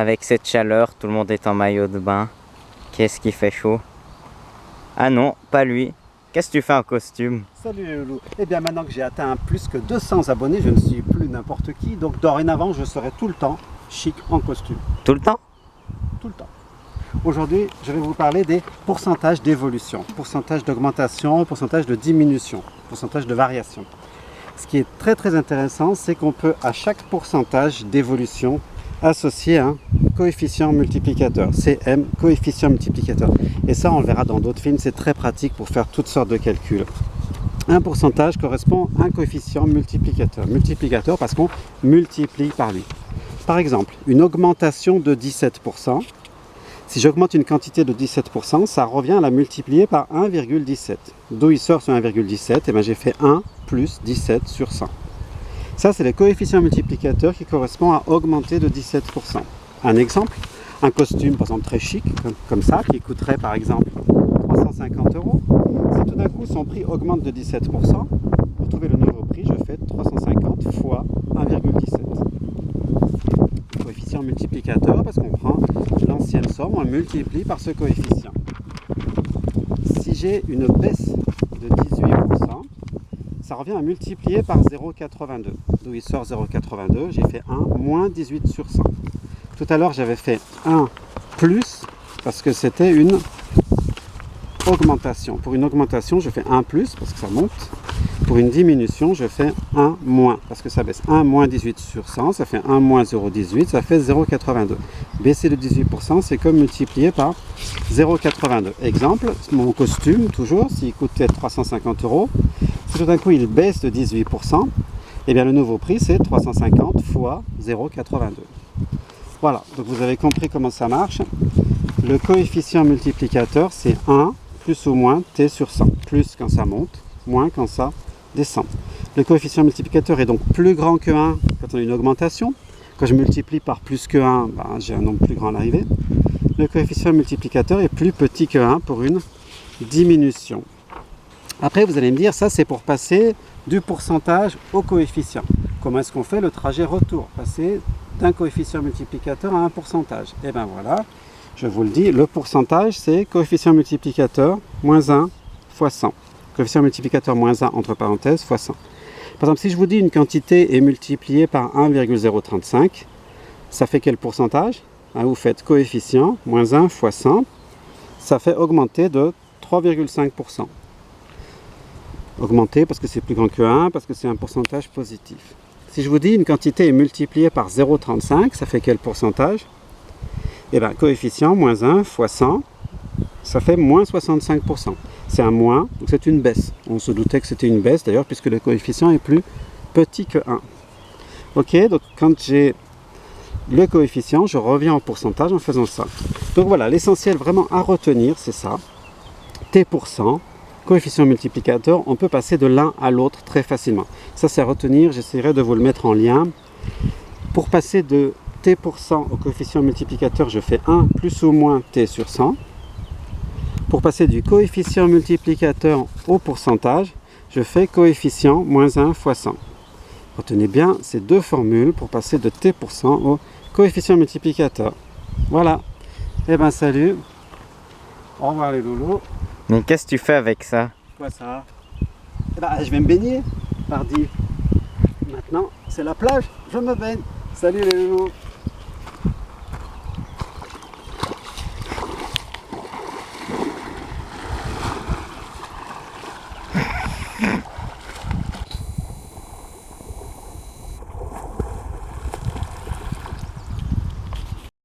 Avec cette chaleur, tout le monde est en maillot de bain. Qu'est-ce qui fait chaud? Ah non, pas lui. Qu'est-ce que tu fais en costume? Salut les loulous. Eh bien maintenant que j'ai atteint plus que 200 abonnés, je ne suis plus n'importe qui. Donc dorénavant, je serai tout le temps chic en costume. Tout le temps? Tout le temps. Aujourd'hui, je vais vous parler des pourcentages d'évolution, pourcentage d'augmentation, pourcentage de diminution, pourcentage de variation. Ce qui est très intéressant, c'est qu'on peut à chaque pourcentage d'évolution associer un coefficient multiplicateur, CM, coefficient multiplicateur. Et ça, on le verra dans d'autres films, c'est très pratique pour faire toutes sortes de calculs. Un pourcentage correspond à un coefficient multiplicateur. Multiplicateur parce qu'on multiplie par lui. Par exemple, une augmentation de 17%. Si j'augmente une quantité de 17%, ça revient à la multiplier par 1,17. D'où il sort ce 1,17? Et bien j'ai fait 1 plus 17 sur 100. Ça, c'est le coefficient multiplicateur qui correspond à augmenter de 17%. Un exemple, un costume, par exemple, très chic, comme ça, qui coûterait, par exemple, 350 €. Si tout d'un coup, son prix augmente de 17%, pour trouver le nouveau prix, je fais 350 fois 1,17. Coefficient multiplicateur, parce qu'on prend l'ancienne somme, on le multiplie par ce coefficient. Si j'ai une baisse de 18%, ça revient à multiplier par 0,82. D'où il sort 0,82, j'ai fait 1 moins 18 sur 100. Tout à l'heure, j'avais fait 1 plus, parce que c'était une augmentation. Pour une augmentation, je fais 1 plus, parce que ça monte. Pour une diminution, je fais 1 moins, parce que ça baisse. 1 moins 18 sur 100, ça fait 1 moins 0,18, ça fait 0,82. Baisser de 18%, c'est comme multiplier par 0,82. Exemple, mon costume, toujours, s'il coûtait 350 €, si tout d'un coup il baisse de 18%, eh bien le nouveau prix c'est 350 fois 0,82. Voilà, donc vous avez compris comment ça marche. Le coefficient multiplicateur c'est 1 plus ou moins t sur 100. Plus quand ça monte, moins quand ça descend. Le coefficient multiplicateur est donc plus grand que 1 quand on a une augmentation. Quand je multiplie par plus que 1, j'ai un nombre plus grand à l'arrivée. Le coefficient multiplicateur est plus petit que 1 pour une diminution. Après, vous allez me dire, ça c'est pour passer du pourcentage au coefficient. Comment est-ce qu'on fait le trajet retour? Passer d'un coefficient multiplicateur à un pourcentage. Et bien voilà, je vous le dis, le pourcentage c'est coefficient multiplicateur moins 1 fois 100. Coefficient multiplicateur moins 1 entre parenthèses fois 100. Par exemple, si je vous dis une quantité est multipliée par 1,035, ça fait quel pourcentage? Vous faites coefficient moins 1 fois 100, ça fait augmenter de 3,5%. Augmenter parce que c'est plus grand que 1, parce que c'est un pourcentage positif. Si je vous dis une quantité est multipliée par 0,35, ça fait quel pourcentage? Eh bien, coefficient moins 1 fois 100, ça fait moins 65%. C'est un moins, donc c'est une baisse. On se doutait que c'était une baisse d'ailleurs, puisque le coefficient est plus petit que 1. Ok, donc quand j'ai le coefficient, je reviens en pourcentage en faisant ça. Donc voilà, l'essentiel vraiment à retenir, c'est ça. T%. Coefficient multiplicateur, on peut passer de l'un à l'autre très facilement. Ça c'est à retenir, j'essaierai de vous le mettre en lien. Pour passer de t% au coefficient multiplicateur, je fais 1 plus ou moins t sur 100. Pour passer du coefficient multiplicateur au pourcentage, je fais coefficient moins 1 fois 100. Retenez bien ces deux formules pour passer de t% au coefficient multiplicateur. Voilà. Eh bien salut. Au revoir les loulous. Mais qu'est-ce que tu fais avec ça? Quoi ça? Eh ben, je vais me baigner, mardi. Maintenant, c'est la plage, je me baigne. Salut les loulous.